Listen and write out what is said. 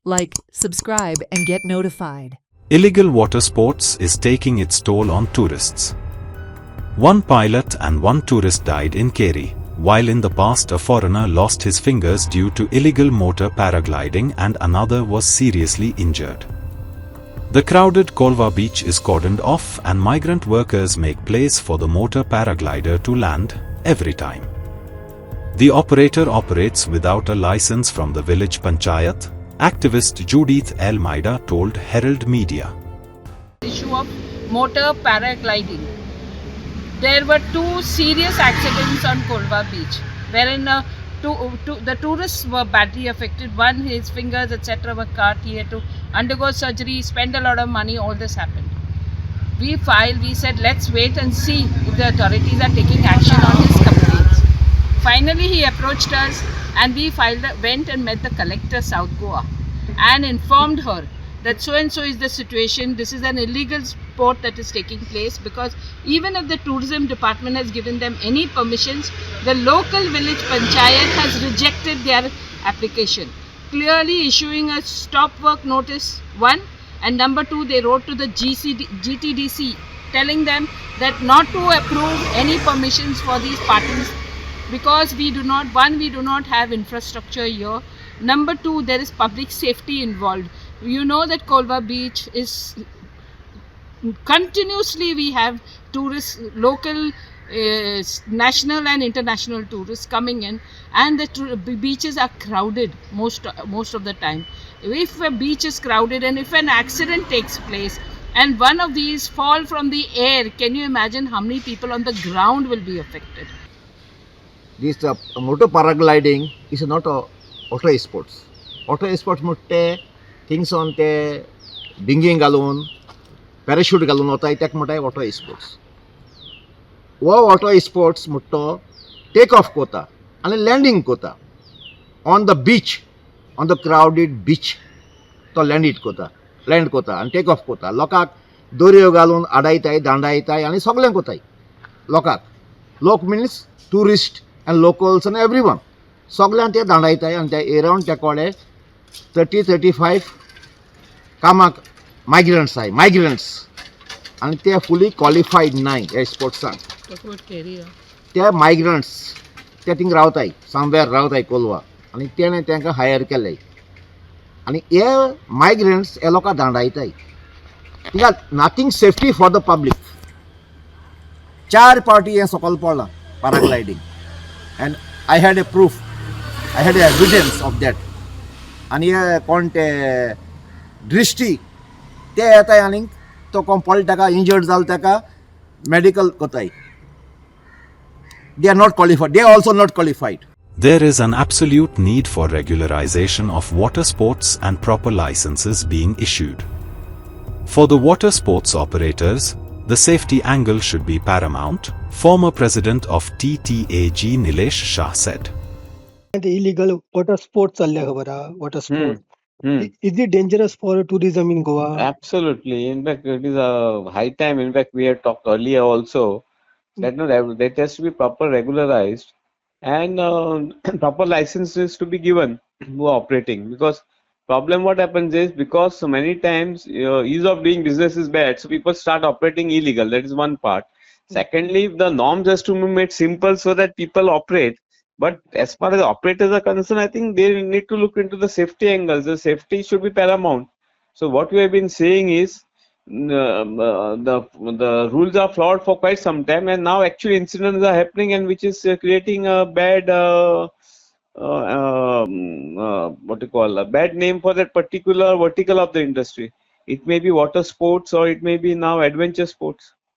Like, subscribe, and get notified. Illegal water sports is taking its toll on tourists. One pilot and one tourist died in Keri, while in the past a foreigner lost his fingers due to illegal motor paragliding and another was seriously injured. The crowded Colva beach is cordoned off and migrant workers make place for the motor paraglider to land every time. The operator operates without a license from the village panchayat, activist Judith Elmaida told Herald Media. Issue of motor paragliding. There were two serious accidents on Colva beach, wherein the tourists were badly affected. One, his fingers, etc., were cut. He had to undergo surgery, spend a lot of money. All this happened. We said, let's wait and see if the authorities are taking action on his complaints. Finally, he approached us, and we went and met the collector, South Goa, and informed her that so and so is the situation. This is an illegal sport that is taking place, because even if the tourism department has given them any permissions, the local village panchayat has rejected their application, clearly issuing a stop work notice, one, and number two, they wrote to the GTDC telling them that not to approve any permissions for these parties, because we do not have infrastructure here. Number two, there is public safety involved. You know that Colva beach is continuously, we have tourists, local, national and international tourists coming in, and the beaches are crowded most of the time. If a beach is crowded and if an accident takes place and one of these fall from the air, can you imagine how many people on the ground will be affected? This motor paragliding is not a auto sports. Auto sports motte things on te dinging galon, parachute galon hota itak motai auto sports. Wo auto sports motto take off kota and landing kota on the beach, on the crowded beach. To land kota and take off kota. Lokak dorio galon adaitai dandaitai and soglen kotai. Lokak. Lok means tourist and locals and everyone. Soglan te dandaitai and they around te kode 30-35 kamak migrants and they are fully qualified nine sports sang. Talk about Keri. They are migrants. They think rautai somewhere rautai Colva and they ne tenka hire kelai. And here migrants eloka dandaitai. Nothing safety for the public. Char party and sokal pala paragliding. And I had a proof. I had evidence of that. And here conte drishti te आता है यानी तो कौन पॉलिटिका injured जालता का medical कोताई. They are not qualified. They are also not qualified. There is an absolute need for regularization of water sports and proper licenses being issued. For the water sports operators, the safety angle should be paramount, former president of TTAG Nilesh Shah said. The illegal water sports water sport. Is it dangerous for tourism in Goa? Absolutely. In fact, it is a high time. In fact, we had talked earlier also that that has to be proper regularized and proper licenses to be given who are operating. Because problem what happens is, because so many times ease of doing business is bad, so people start operating illegal. That is one part. Secondly, the norms has to be made simple so that people operate. But as far as operators are concerned, I think they need to look into the safety angles. The safety should be paramount. So what we have been saying is the rules are flawed for quite some time, and now actually incidents are happening, and which is creating a bad a bad name for that particular vertical of the industry. It may be water sports or it may be now adventure sports.